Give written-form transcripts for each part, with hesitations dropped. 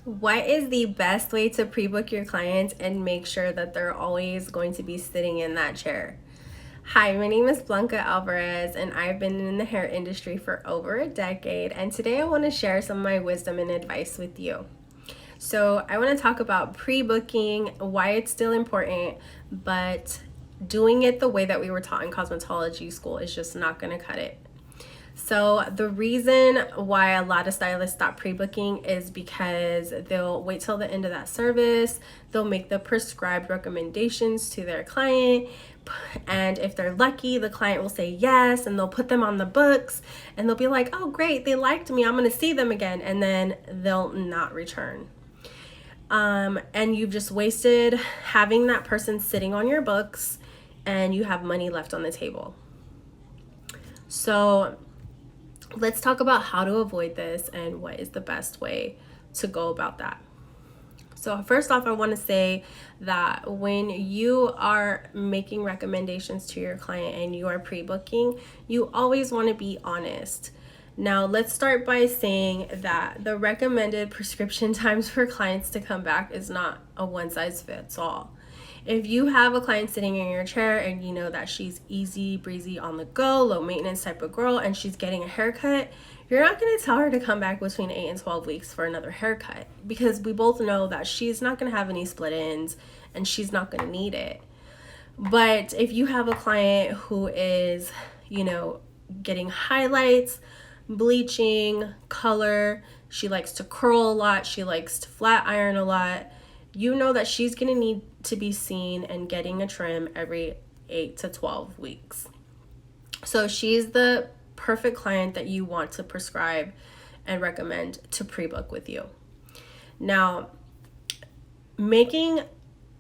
What is the best way to pre-book your clients and make sure that they're always going to be sitting in that chair? Hi, my name is Blanca Alverez and I've been in the hair industry for over a decade, and today I want to share some of my wisdom and advice with you. So I want to talk about pre-booking, why it's still important, but doing it the way that we were taught in cosmetology school is just not going to cut it. So the reason why a lot of stylists stop pre-booking is because they'll wait till the end of that service, they'll make the prescribed recommendations to their client, and if they're lucky, the client will say yes, and they'll put them on the books, and they'll be like, oh great, they liked me, I'm gonna see them again, and then they'll not return. And you've just wasted having that person sitting on your books, and you have money left on the table. So let's talk about how to avoid this and what is the best way to go about that. So first off, I want to say that when you are making recommendations to your client and you are pre-booking, you always want to be honest. Now, let's start by saying that the recommended prescription times for clients to come back is not a one size fits all. If you have a client sitting in your chair and you know that she's easy breezy on the go, low maintenance type of girl, and she's getting a haircut, you're not going to tell her to come back between 8 and 12 weeks for another haircut, because we both know that she's not going to have any split ends and she's not going to need it. But if you have a client who is, getting highlights, bleaching, color, she likes to curl a lot, she likes to flat iron a lot, you know that she's going to need to be seen and getting a trim every 8 to 12 weeks. So she's the perfect client that you want to prescribe and recommend to pre-book with you. Now, making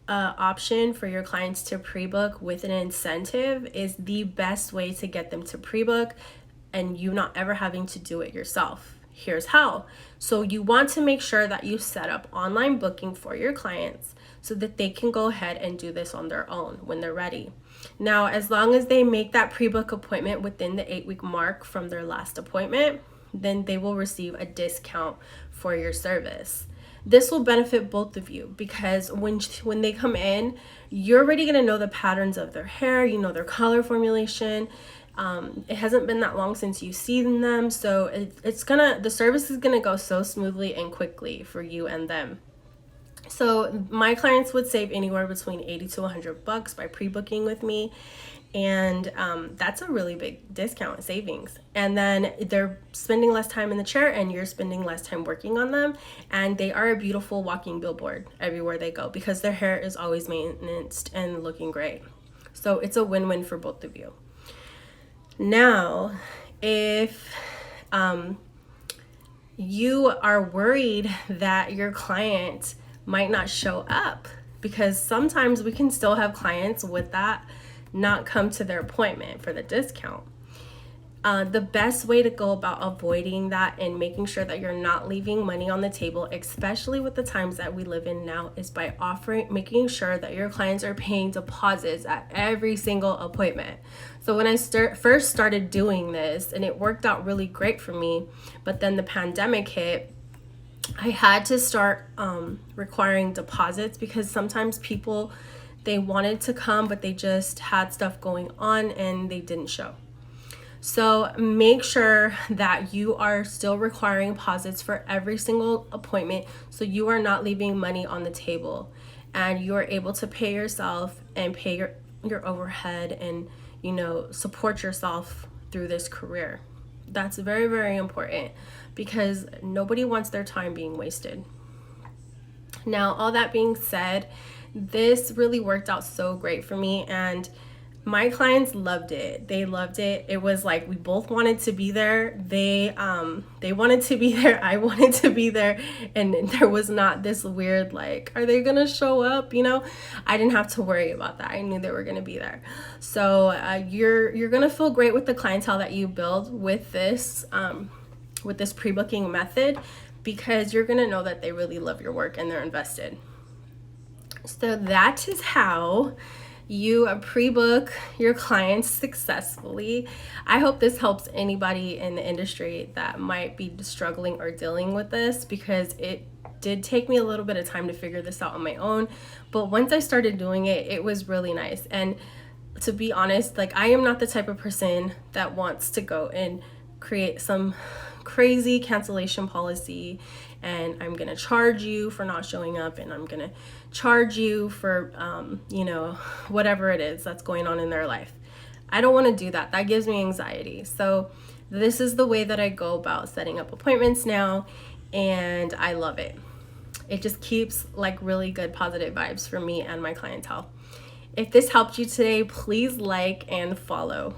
an option for your clients to pre-book with an incentive is the best way to get them to pre-book and you not ever having to do it yourself. Here's how. So you want to make sure that you set up online booking for your clients so that they can go ahead and do this on their own when they're ready. Now, as long as they make that pre-book appointment within the 8-week mark from their last appointment, then they will receive a discount for your service. This will benefit both of you because when they come in, you're already going to know the patterns of their hair, their color formulation. It hasn't been that long since you've seen them, so the service is gonna go so smoothly and quickly for you and them. So my clients would save anywhere between $80 to $100 by pre-booking with me, and that's a really big discount savings. And then they're spending less time in the chair and you're spending less time working on them, and they are a beautiful walking billboard everywhere they go because their hair is always maintained and looking great. So it's a win-win for both of you. Now, if you are worried that your client might not show up, because sometimes we can still have clients with that not come to their appointment for the discount. The best way to go about avoiding that and making sure that you're not leaving money on the table, especially with the times that we live in now, is by making sure that your clients are paying deposits at every single appointment. So when I first started doing this, and it worked out really great for me, but then the pandemic hit, I had to start requiring deposits because sometimes people, they wanted to come, but they just had stuff going on and they didn't show. So make sure that you are still requiring deposits for every single appointment so you are not leaving money on the table and you are able to pay yourself and pay your overhead and support yourself through this career. That's very, very important because nobody wants their time being wasted. Now, all that being said, this really worked out so great for me, and my clients loved it. They loved it. It was like we both wanted to be there. They wanted to be there. I wanted to be there. And there was not this weird, like, are they going to show up? I didn't have to worry about that. I knew they were going to be there. So you're going to feel great with the clientele that you build with this pre-booking method, because you're going to know that they really love your work and they're invested. So that is how you pre-book your clients successfully. I hope this helps anybody in the industry that might be struggling or dealing with this, because it did take me a little bit of time to figure this out on my own, but once I started doing it, it was really nice. And to be honest, like, I am not the type of person that wants to go and create some crazy cancellation policy, and I'm gonna charge you for not showing up, and I'm gonna charge you for whatever it is that's going on in their life. I don't want to do that. That gives me anxiety. So this is the way that I go about setting up appointments now, and I love it. It just keeps like really good positive vibes for me and my clientele. If this helped you today, please like and follow.